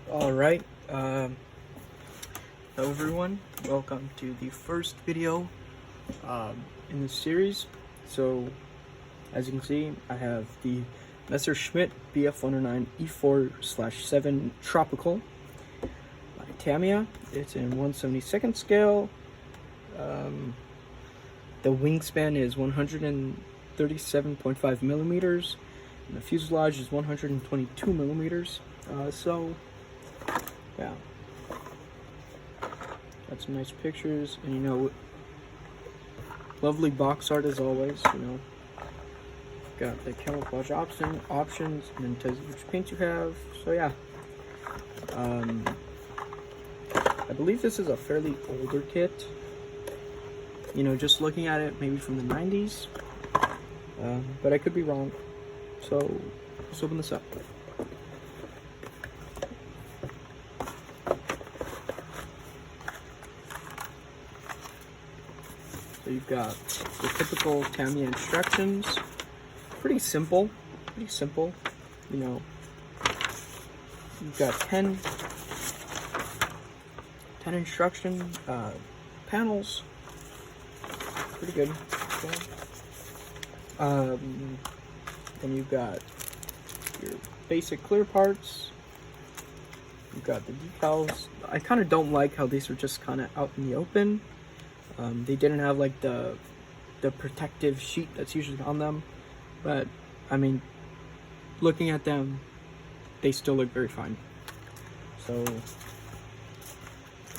Alright, hello everyone, welcome to the first video in this series. So, as you can see, I have the Messerschmitt BF-109 E4/7 Tropical by Tamiya. It's in 1/72 scale. The wingspan is 137.5 millimeters, and the fuselage is 122 millimeters. Yeah, got some nice pictures, and lovely box art as always. Got the camouflage options, and then tells you which paint you have. So yeah, I believe this is a fairly older kit. Just looking at it, maybe from the 90s, but I could be wrong. So let's open this up. So you've got the typical Tamiya instructions. Pretty simple. You've got 10 instruction panels. Pretty good. Then you've got your basic clear parts. You've got the decals. I kind of don't like how these are just kind of out in the open. They didn't have like the protective sheet that's usually on them, but I mean, looking at them, they still look very fine. So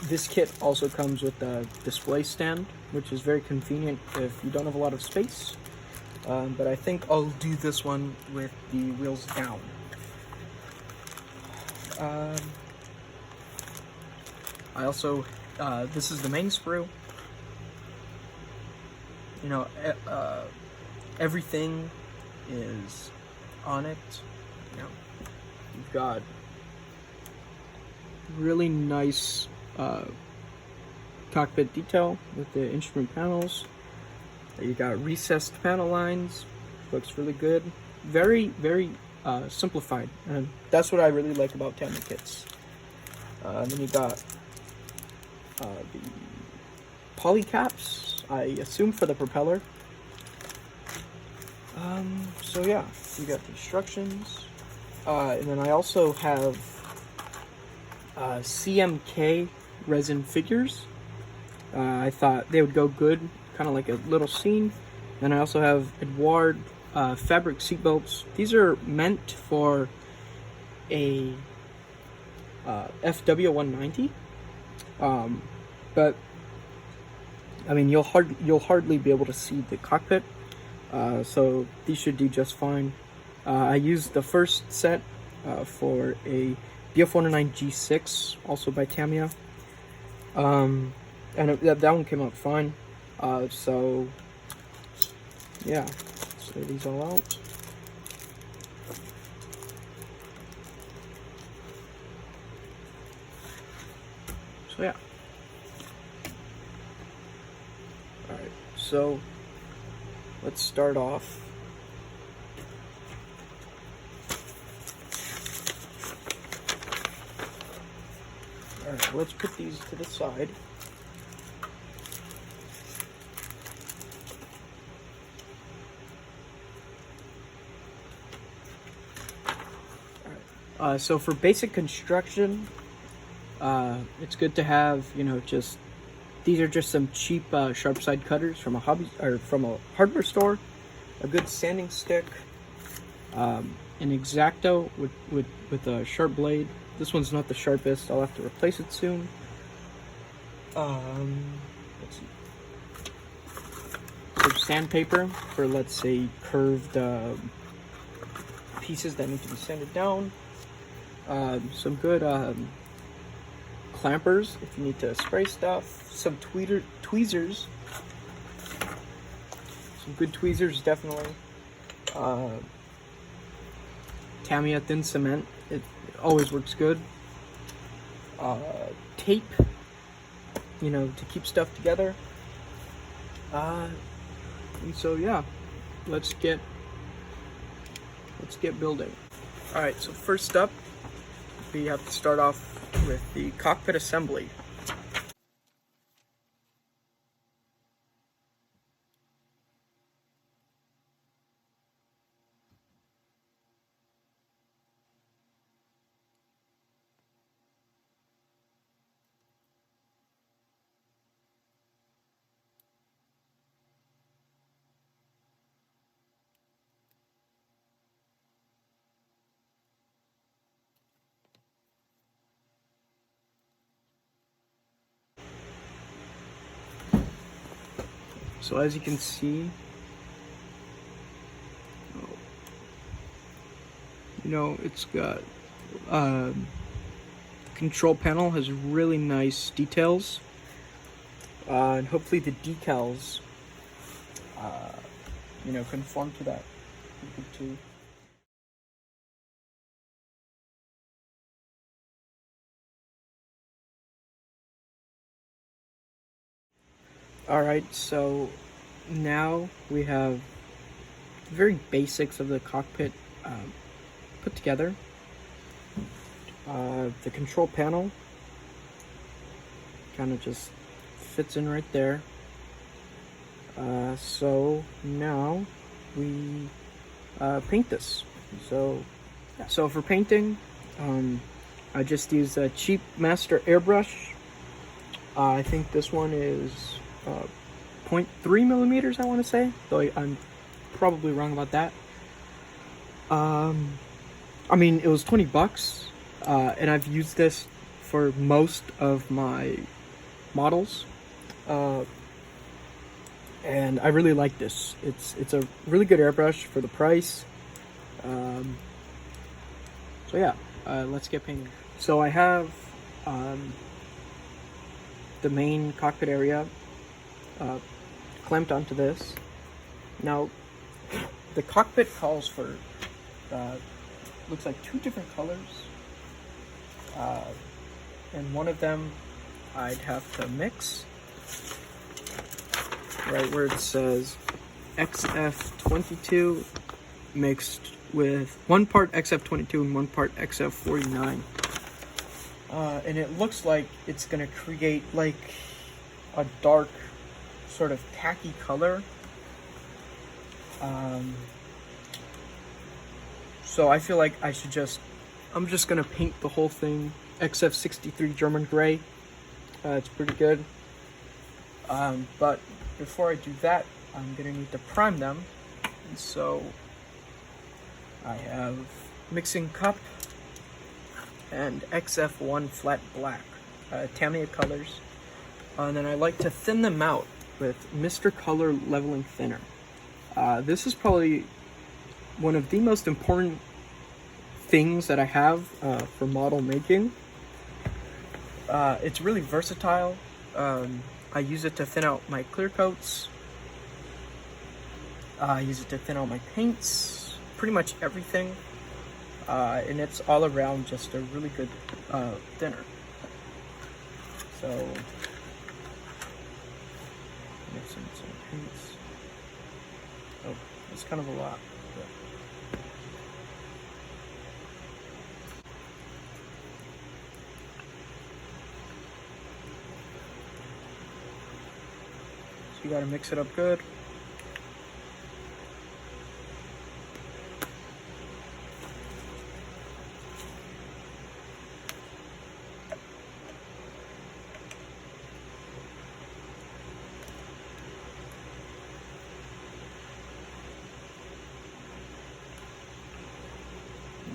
this kit also comes with a display stand, which is very convenient if you don't have a lot of space. But I think I'll do this one with the wheels down. I also, this is the main sprue. Everything is on it. You've got really nice cockpit detail with the instrument panels. You got recessed panel lines. Looks really good. Very, very simplified, and that's what I really like about Tamiya kits. Then you got the poly caps, I assume for the propeller. So yeah, you got the instructions, and then I also have CMK resin figures. I thought they would go good, kind of like a little scene. And I also have Edouard fabric seatbelts. These are meant for a FW190, but I mean you'll hardly be able to see the cockpit, so these should do just fine. I used the first set for a BF-109 G6, also by Tamiya, and that one came out fine. So yeah, let's lay these all out. So yeah. Alright, so let's start off. Alright, let's put these to the side. So for basic construction, it's good to have, these are just some cheap sharp side cutters from a hardware store, a good sanding stick, an X-Acto with a sharp blade. This one's not the sharpest. I'll have to replace it soon. Let's see. Some sandpaper for, let's say, curved pieces that need to be sanded down. Some good clampers if you need to spray stuff. Some tweezers. Some good tweezers, definitely. Tamiya thin cement. It always works good. Tape, to keep stuff together. And so yeah, let's get building. All right, so first up, we have to start off with the cockpit assembly. So as you can see, it's got the control panel has really nice details, and hopefully the decals, conform to that too. Alright, so now we have the very basics of the cockpit put together. The control panel kind of just fits in right there. So now we paint this. So for painting, I just use a cheap Master airbrush. I think this one is 0.3 millimeters, I want to say, though I'm probably wrong about that. I mean, it was 20 bucks, and I've used this for most of my models, and I really like this. It's a really good airbrush for the price. So yeah, let's get painting. So I have the main cockpit area clamped onto this. Now, the cockpit calls for looks like 2 different colors, and one of them I'd have to mix right where it says XF22 mixed with 1 part XF22 and 1 part XF49, and it looks like it's gonna create like a dark sort of tacky color. So I feel like I'm just gonna paint the whole thing XF63 German gray. It's pretty good. But before I do that, I'm gonna need to prime them. And so I have mixing cup and XF1 flat black, Tamiya colors. And then I like to thin them out with Mr. Color leveling thinner. This is probably one of the most important things that I have for model making. It's really versatile. I use it to thin out my clear coats. I use it to thin out my paints, pretty much everything. And it's all around just a really good thinner. So, mixing some paints. Oh, it's kind of a lot. But. So you gotta mix it up good.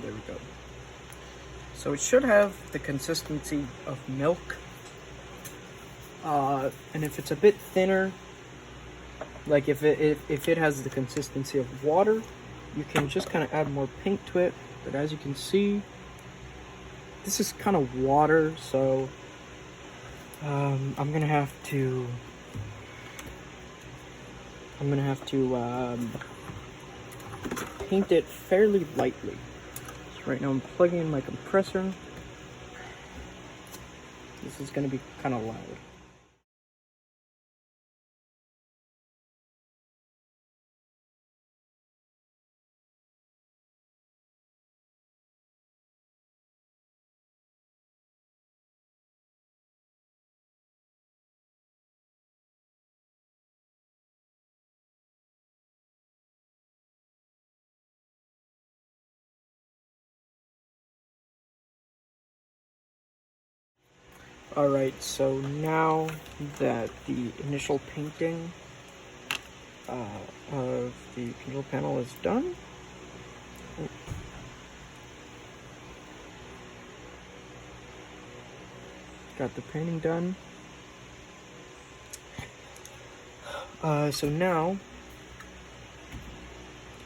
There we go. So it should have the consistency of milk. And if it's a bit thinner, like if it has the consistency of water, you can just kind of add more paint to it. But as you can see, this is kind of water, so I'm gonna have to paint it fairly lightly. So right now I'm plugging in my compressor. This is gonna be kind of loud. Alright, so now that the initial painting of the control panel is done, got the painting done. So now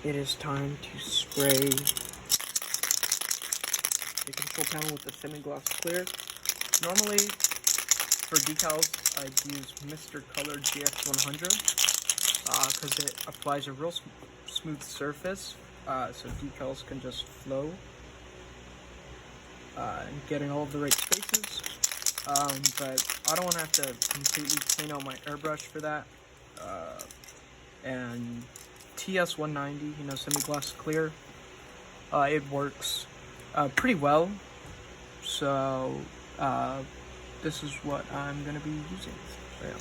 it is time to spray the control panel with the semi-gloss clear. Normally, for decals, I'd use Mr. Color GX100 because it applies a real smooth surface, so decals can just flow and get in all of the right spaces. But I don't want to have to completely clean out my airbrush for that. And TS190, you know, semi-gloss clear, it works pretty well. So this is what I'm going to be using. So, yeah.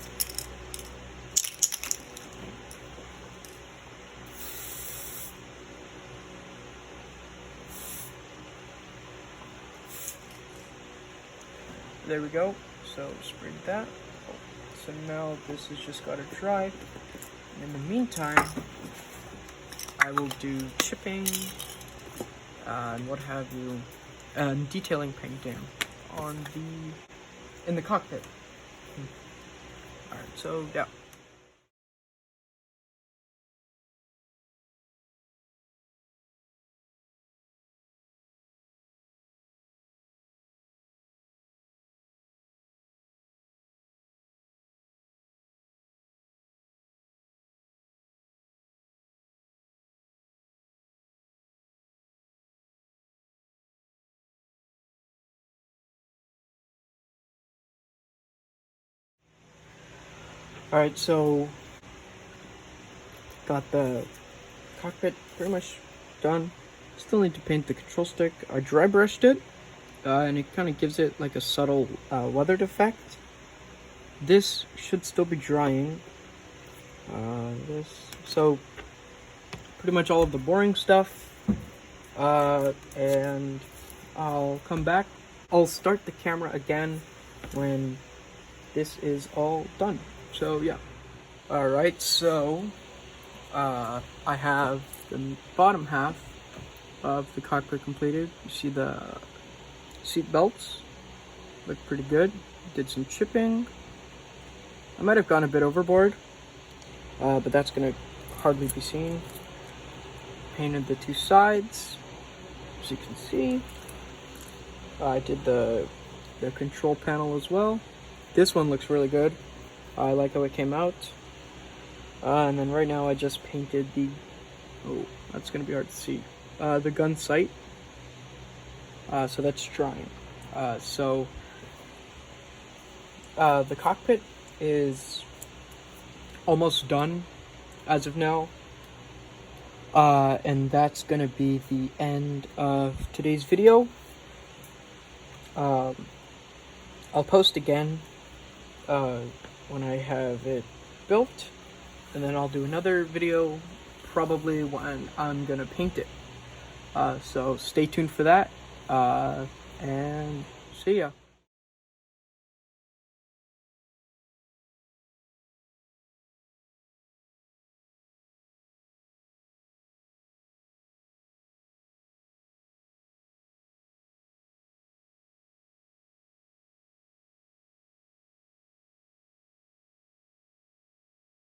There we go. So sprayed that. So now this has just got to dry. In the meantime, I will do chipping and what have you, and detailing painting on in the cockpit. Alright, so yeah. Alright, so got the cockpit pretty much done. Still need to paint the control stick. I dry brushed it, and it kind of gives it like a subtle weathered effect. This should still be drying. So pretty much all of the boring stuff, and I'll come back. I'll start the camera again when this is all done. So yeah. Alright, so I have the bottom half of the cockpit completed. You see the seat belts look pretty good. Did some chipping. I might have gone a bit overboard, but that's gonna hardly be seen. Painted the two sides, as you can see. I did the control panel as well. This one looks really good. I like how it came out. And then right now I just painted the, oh, that's gonna be hard to see, the gun sight. So that's drying. So the cockpit is almost done as of now. And that's gonna be the end of today's video. I'll post again when I have it built, and then I'll do another video probably when I'm gonna paint it. So stay tuned for that, and see ya.